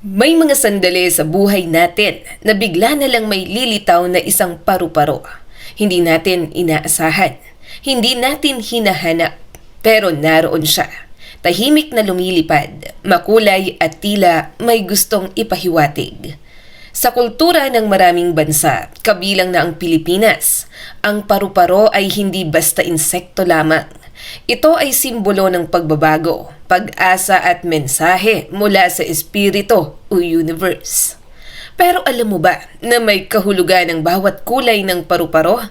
May mga sandali sa buhay natin na bigla na lang may lilitaw na isang paru-paro. Hindi natin inaasahan, hindi natin hinahanap, pero naroon siya. Tahimik na lumilipad, makulay at tila may gustong ipahiwatig. Sa kultura ng maraming bansa, kabilang na ang Pilipinas, ang paru-paro ay hindi basta insekto lamang. Ito ay simbolo ng pagbabago, pag-asa at mensahe mula sa espiritu o universe. Pero alam mo ba na may kahulugan ng bawat kulay ng paru-paro?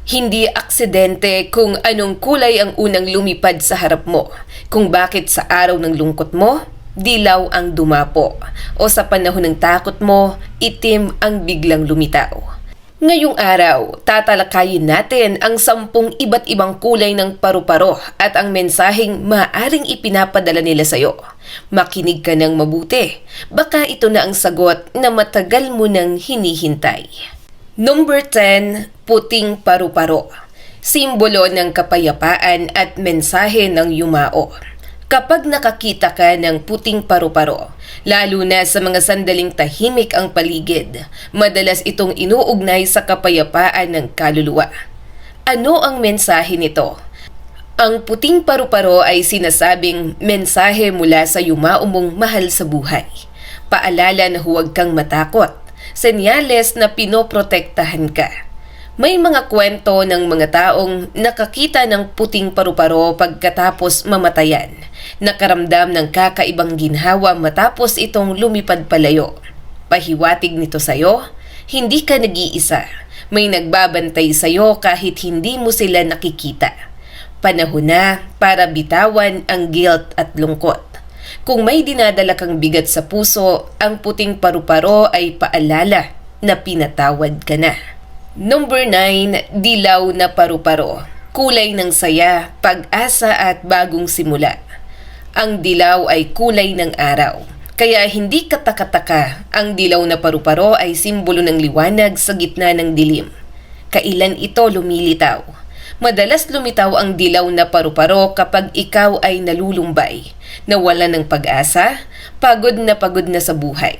Hindi aksidente kung anong kulay ang unang lumipad sa harap mo, kung bakit sa araw ng lungkot mo, dilaw ang dumapo, o sa panahon ng takot mo, itim ang biglang lumitaw. Ngayong araw, tatalakayin natin ang 10 iba't ibang kulay ng paru-paro at ang mensaheng maaaring ipinapadala nila sa'yo. Makinig ka ng mabuti. Baka ito na ang sagot na matagal mo nang hinihintay. Number 10, puting paru-paro. Simbolo ng kapayapaan at mensahe ng yumao. Kapag nakakita ka ng puting paru-paro, lalo na sa mga sandaling tahimik ang paligid, madalas itong inuugnay sa kapayapaan ng kaluluwa. Ano ang mensahe nito? Ang puting paru-paro ay sinasabing mensahe mula sa yumao mong mahal sa buhay. Paalala na huwag kang matakot, senyales na pinoprotektahan ka. May mga kwento ng mga taong nakakita ng puting paru-paro pagkatapos mamatayan, nakaramdam ng kakaibang ginhawa matapos itong lumipad palayo. Pahiwatig nito sa'yo, hindi ka nag-iisa. May nagbabantay sa'yo kahit hindi mo sila nakikita. Panahon na para bitawan ang guilt at lungkot. Kung may dinadala kang bigat sa puso, ang puting paru-paro ay paalala na pinatawad ka na. Number 9, dilaw na paru-paro. Kulay ng saya, pag-asa at bagong simula. Ang dilaw ay kulay ng araw. Kaya hindi kataka-taka, ang dilaw na paru-paro ay simbolo ng liwanag sa gitna ng dilim. Kailan ito lumilitaw? Madalas lumitaw ang dilaw na paru-paro kapag ikaw ay nalulumbay, nawalan ng pag-asa, pagod na sa buhay.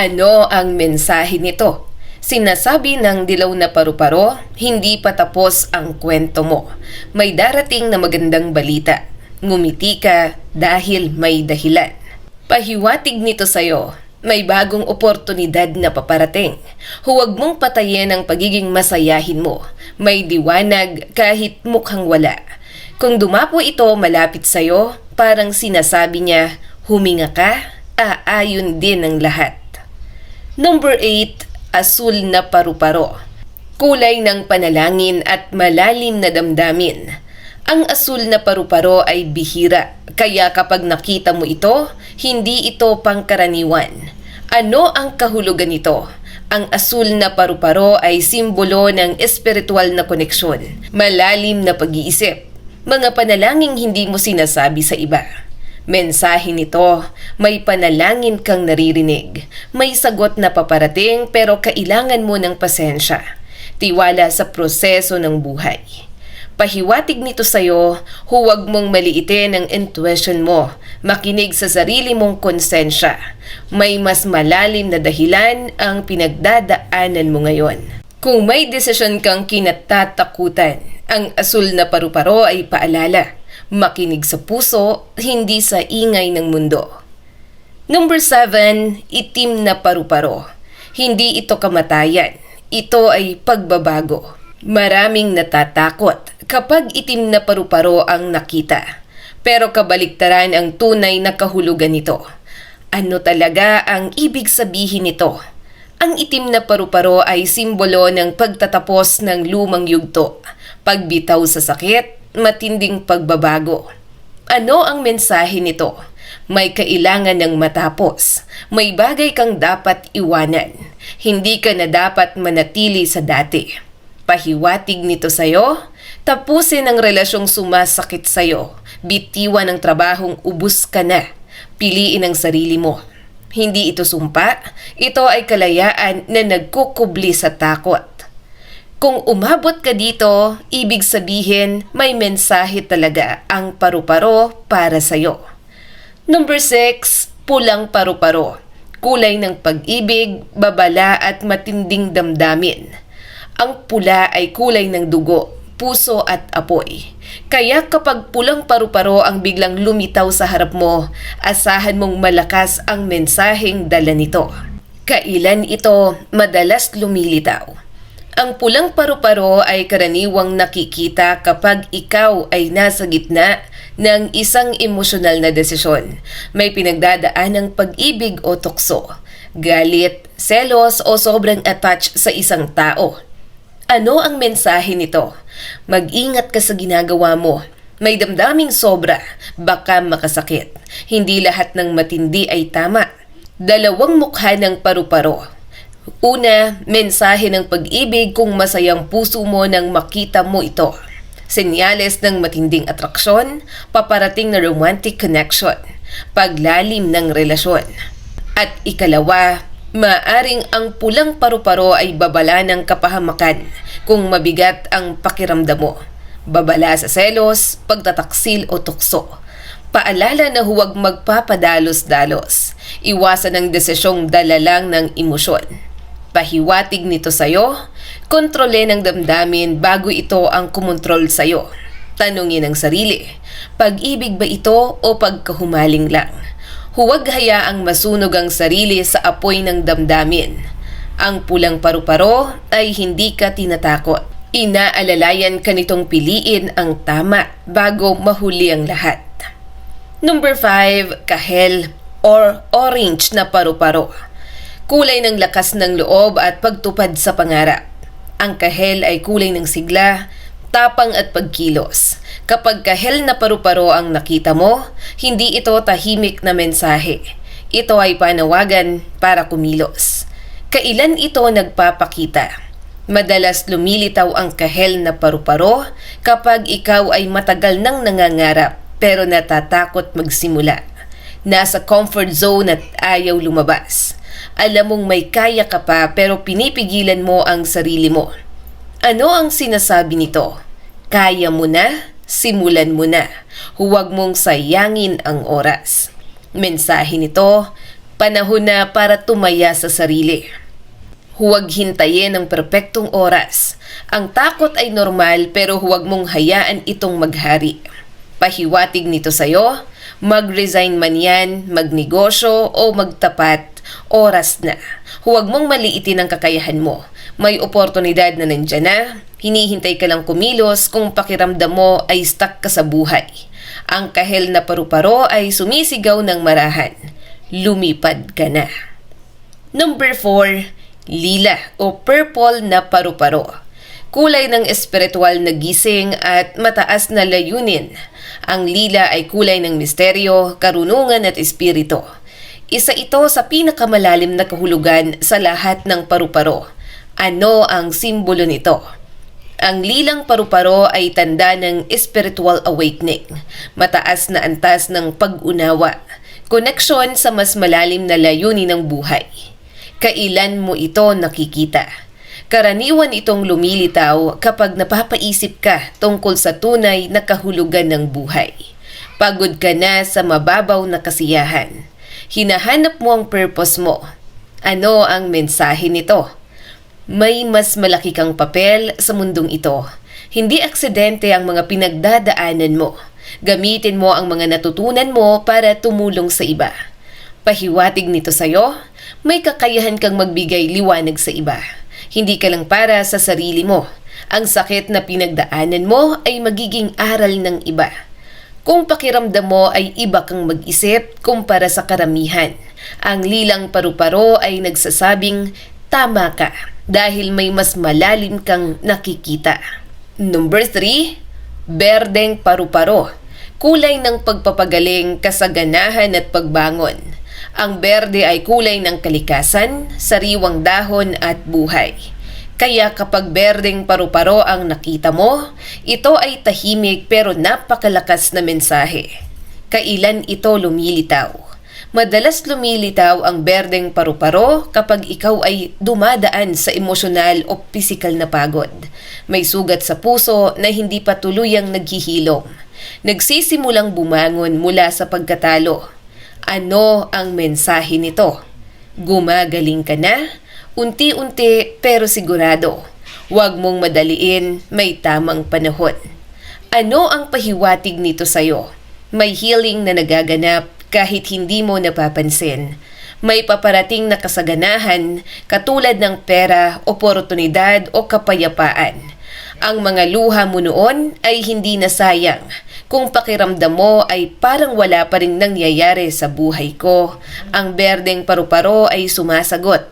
Ano ang mensahe nito? Sinasabi ng dilaw na paru-paro, hindi pa tapos ang kwento mo. May darating na magandang balita. Ngumiti ka dahil may dahilan. Pahiwatig nito sa'yo, may bagong oportunidad na paparating. Huwag mong patayin ang pagiging masayahin mo. May diwanag kahit mukhang wala. Kung dumapo ito malapit sa'yo, parang sinasabi niya, huminga ka, aayon din ang lahat. Number 8, asul na paru-paro. Kulay ng panalangin at malalim na damdamin. Ang asul na paru-paro ay bihira, kaya kapag nakita mo ito, hindi ito pangkaraniwan. Ano ang kahulugan nito? Ang asul na paru-paro ay simbolo ng espiritual na koneksyon, malalim na pag-iisip, mga panalangin hindi mo sinasabi sa iba. Mensahe nito, may panalangin kang naririnig, may sagot na paparating pero kailangan mo ng pasensya, tiwala sa proseso ng buhay. Pahiwatig nito sa'yo, huwag mong maliitin ang intuition mo, makinig sa sarili mong konsensya. May mas malalim na dahilan ang pinagdadaanan mo ngayon. Kung may desisyon kang kinatatakutan, ang asul na paru-paro ay paalala. Makinig sa puso, hindi sa ingay ng mundo. Number 7, itim na paru-paro. Hindi ito kamatayan. Ito ay pagbabago. Maraming natatakot kapag itim na paru-paro ang nakita. Pero kabaliktaran ang tunay na kahulugan nito. Ano talaga ang ibig sabihin nito? Ang itim na paru-paro ay simbolo ng pagtatapos ng lumang yugto, pagbitaw sa sakit, matinding pagbabago. Ano ang mensahe nito? May kailangan ng matapos. May bagay kang dapat iwanan. Hindi ka na dapat manatili sa dati. Pahiwatig nito sa'yo, tapusin ang relasyong sumasakit sa'yo. Bitiwan ang trabahong ubus ka na. Piliin ang sarili mo. Hindi ito sumpa, ito ay kalayaan na nagkukubli sa takot. Kung umabot ka dito, ibig sabihin may mensahe talaga ang paru-paro para sa'yo. Number 6, pulang paru-paro. kulay ng pag-ibig, babala at matinding damdamin. Ang pula ay kulay ng dugo, puso at apoy. Kaya kapag pulang paru-paro ang biglang lumitaw sa harap mo, asahan mong malakas ang mensaheng dala nito. Kailan ito madalas lumilitaw? Ang pulang paru-paro ay karaniwang nakikita kapag ikaw ay nasa gitna ng isang emosyonal na desisyon. May pinagdadaan ng pag-ibig o tukso, galit, selos o sobrang attached sa isang tao. Ano ang mensahe nito? Mag-ingat ka sa ginagawa mo. May damdaming sobra, baka makasakit. Hindi lahat ng matindi ay tama. Dalawang mukha ng paru-paro. Una, mensahe ng pag-ibig kung masayang puso mo nang makita mo ito. Senyales ng matinding atraksyon, paparating na romantic connection, paglalim ng relasyon. At ikalawa, maaring ang pulang paru-paro ay babala ng kapahamakan kung mabigat ang pakiramdam mo. Babala sa selos, pagtataksil o tukso. Paalala na huwag magpapadalos-dalos. Iwasan ang desisyong dala lang ng emosyon. Pahiwatig nito sa'yo, kontrole ng damdamin bago ito ang kumontrol sa'yo. Tanungin ang sarili, pag-ibig ba ito o pagkahumaling lang? Huwag hayaang masunog ang sarili sa apoy ng damdamin. Ang pulang paru-paro ay hindi ka tinatakot. Inaalalayan ka nitong piliin ang tama bago mahuli ang lahat. Number 5, kahel or orange na paru-paro. Kulay ng lakas ng loob at pagtupad sa pangarap. Ang kahel ay kulay ng sigla, tapang at pagkilos. Kapag kahel na paru-paro ang nakita mo, hindi ito tahimik na mensahe. Ito ay panawagan para kumilos. Kailan ito nagpapakita? Madalas lumilitaw ang kahel na paru-paro kapag ikaw ay matagal nang nangangarap pero natatakot magsimula. Nasa comfort zone at ayaw lumabas. Alam mong may kaya ka pa pero pinipigilan mo ang sarili mo. Ano ang sinasabi nito? Kaya mo na, simulan mo na. Huwag mong sayangin ang oras. Mensahe nito, panahon na para tumaya sa sarili. Huwag hintayin ang perpektong oras. Ang takot ay normal pero huwag mong hayaan itong maghari. Pahiwatig nito sa'yo, mag-resign man yan, magnegosyo o magtapat, oras na. Huwag mong maliitin ang kakayahan mo. May oportunidad na nandyan na, hinihintay ka lang kumilos kung pakiramdam mo ay stuck ka sa buhay. Ang kahel na paru-paro ay sumisigaw ng marahan. Lumipad ka na. Number 4, lila o purple na paru-paro. Kulay ng espiritual na gising at mataas na layunin. Ang lila ay kulay ng misteryo, karunungan at espiritu. Isa ito sa pinakamalalim na kahulugan sa lahat ng paru-paro. Ano ang simbolo nito? Ang lilang paru-paro ay tanda ng spiritual awakening, mataas na antas ng pag-unawa, koneksyon sa mas malalim na layunin ng buhay. Kailan mo ito nakikita? Karaniwan itong lumilitaw kapag napapaisip ka tungkol sa tunay na kahulugan ng buhay. Pagod ka na sa mababaw na kasiyahan. Hinahanap mo ang purpose mo. Ano ang mensahe nito? May mas malaki kang papel sa mundong ito. Hindi aksidente ang mga pinagdadaanan mo. Gamitin mo ang mga natutunan mo para tumulong sa iba. Pahiwatig nito sa'yo, may kakayahan kang magbigay liwanag sa iba. Hindi ka lang para sa sarili mo. Ang sakit na pinagdaanan mo ay magiging aral ng iba. Kung pakiramdam mo ay iba kang mag-isip kumpara sa karamihan, ang lilang paru-paro ay nagsasabing tama ka dahil may mas malalim kang nakikita. Number 3, berdeng paru-paro. Kulay ng pagpapagaling, kasaganahan at pagbangon. Ang berde ay kulay ng kalikasan, sariwang dahon at buhay. Kaya kapag berdeng paru-paro ang nakita mo, ito ay tahimik pero napakalakas na mensahe. Kailan ito lumilitaw? Madalas lumilitaw ang berdeng paru-paro kapag ikaw ay dumadaan sa emosyonal o pisikal na pagod. May sugat sa puso na hindi pa tuluyang naghihilom. Nagsisimulang bumangon mula sa pagkatalo. Ano ang mensahe nito? Gumagaling ka na, unti-unti pero sigurado. Huwag mong madaliin, may tamang panahon. Ano ang pahiwatig nito sa'yo? May healing na nagaganap kahit hindi mo napapansin. May paparating na kasaganahan katulad ng pera, oportunidad o kapayapaan. Ang mga luha mo noon ay hindi na sayang kung pakiramdam mo ay parang wala pa ring nangyayari sa buhay ko. Ang berdeng paru-paro ay sumasagot.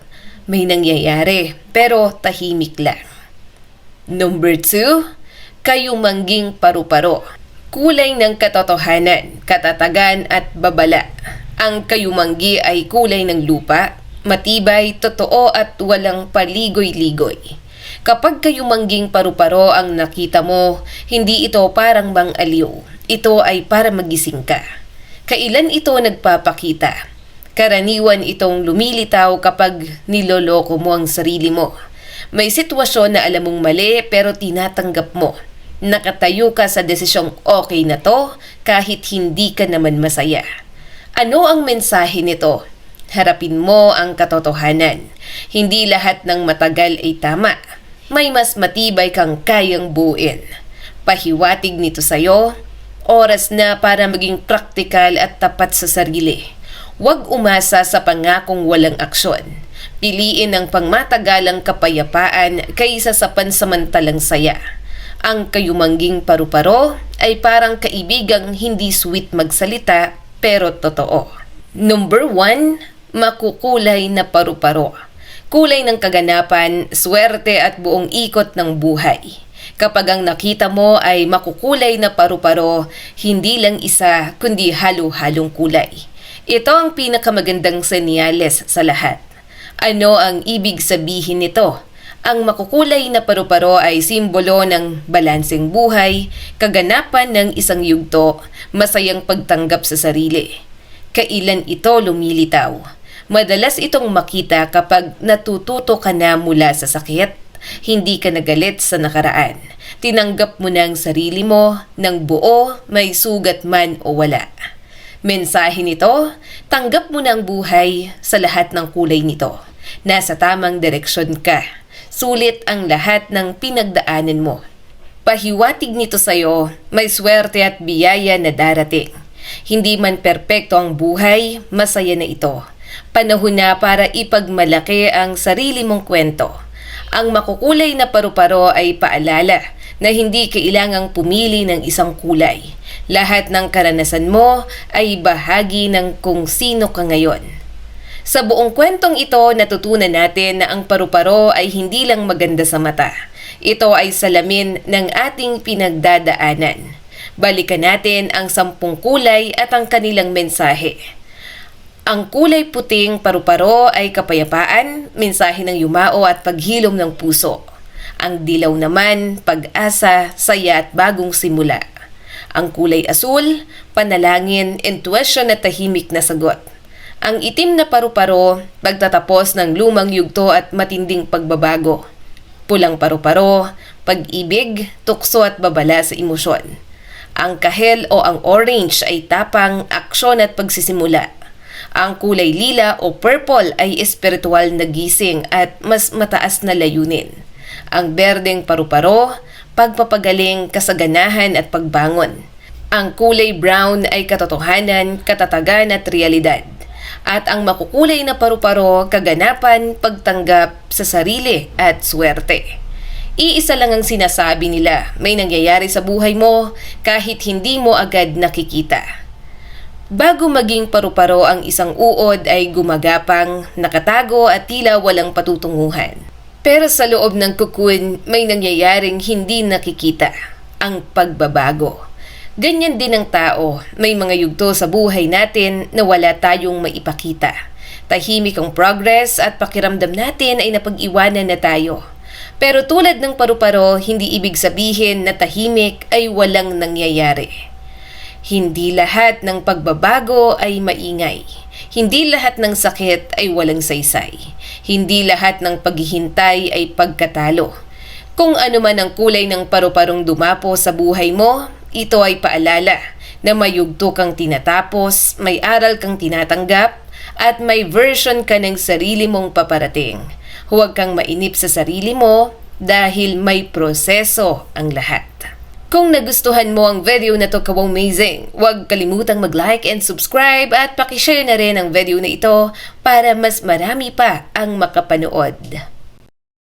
May nangyayari pero tahimik lang. Number 2, kayumangging paru-paro. Kulay ng katotohanan, katatagan at babala. Ang kayumanggi ay kulay ng lupa, matibay, totoo at walang paligoy-ligoy. Kapag kayumangging paru-paro ang nakita mo, hindi ito parang bang aliw. Ito ay para magising ka. Kailan ito nagpapakita? Karaniwan itong lumilitaw kapag niloloko mo ang sarili mo. May sitwasyon na alam mong mali pero tinatanggap mo. Nakatayo ka sa desisyong okay na to kahit hindi ka naman masaya. Ano ang mensahe nito? Harapin mo ang katotohanan. Hindi lahat ng matagal ay tama. May mas matibay kang kayang buuin. Pahiwatig nito sa'yo, oras na para maging praktikal at tapat sa sarili. Huwag umasa sa pangakong walang aksyon. Piliin ang pangmatagalang kapayapaan kaysa sa pansamantalang saya. Ang kayumangging paru-paro ay parang kaibigang hindi sweet magsalita pero totoo. Number 1, makukulay na paru-paro. Kulay ng kaganapan, swerte at buong ikot ng buhay. Kapag ang nakita mo ay makukulay na paru-paro, hindi lang isa kundi halo-halong kulay. Ito ang pinakamagandang senyales sa lahat. Ano ang ibig sabihin nito? Ang makukulay na paru-paro ay simbolo ng balanseng buhay, kaganapan ng isang yugto, masayang pagtanggap sa sarili. Kailan ito lumilitaw? Madalas itong makita kapag natututo ka na mula sa sakit, hindi ka nagalit sa nakaraan. Tinanggap mo na ang sarili mo ng buo, may sugat man o wala. Mensahe nito, tanggap mo na ang buhay sa lahat ng kulay nito. Nasa tamang direksyon ka. Sulit ang lahat ng pinagdaanan mo. Pahiwatig nito sa'yo, may swerte at biyaya na darating. Hindi man perpekto ang buhay, masaya na ito. Panahon na para ipagmalaki ang sarili mong kwento. Ang makukulay na paru-paro ay paalala na hindi kailangang pumili ng isang kulay. Lahat ng karanasan mo ay bahagi ng kung sino ka ngayon. Sa buong kwentong ito, natutunan natin na ang paru-paro ay hindi lang maganda sa mata. Ito ay salamin ng ating pinagdadaanan. Balikan natin ang 10 kulay at ang kanilang mensahe. Ang kulay puting paru-paro ay kapayapaan, mensahe ng yumao at paghilom ng puso. Ang dilaw naman, pag-asa, saya at bagong simula. Ang kulay asul, panalangin, intuition at tahimik na sagot. Ang itim na paru-paro, pagtatapos ng lumang yugto at matinding pagbabago. Pulang paru-paro, pag-ibig, tukso at babala sa emosyon. Ang kahel o ang orange ay tapang, aksyon at pagsisimula. Ang kulay lila o purple ay espiritual na gising at mas mataas na layunin. Ang berdeng paru-paro, pagpapagaling, kasaganahan at pagbangon. Ang kulay brown ay katotohanan, katatagan at realidad. At ang makukulay na paru-paro, kaganapan, pagtanggap sa sarili at swerte. Iisa lang ang sinasabi nila, may nangyayari sa buhay mo kahit hindi mo agad nakikita. Bago maging paru-paro ang isang uod ay gumagapang, nakatago at tila walang patutunguhan. Pero sa loob ng cocoon may nangyayaring hindi nakikita, ang pagbabago. Ganyan din ang tao, may mga yugto sa buhay natin na wala tayong maipakita. Tahimik ang progress at pakiramdam natin ay napag-iwanan na tayo. Pero tulad ng paru-paro, hindi ibig sabihin na tahimik ay walang nangyayari. Hindi lahat ng pagbabago ay maingay. Hindi lahat ng sakit ay walang saysay. Hindi lahat ng paghihintay ay pagkatalo. Kung ano man ang kulay ng paru-parong dumapo sa buhay mo, ito ay paalala na may yugto kang tinatapos, may aral kang tinatanggap, at may version ka ng sarili mong paparating. Huwag kang mainip sa sarili mo dahil may proseso ang lahat. Kung nagustuhan mo ang video na to ka-amazing, huwag kalimutang mag-like and subscribe at pakishare na rin ang video na ito para mas marami pa ang makapanood.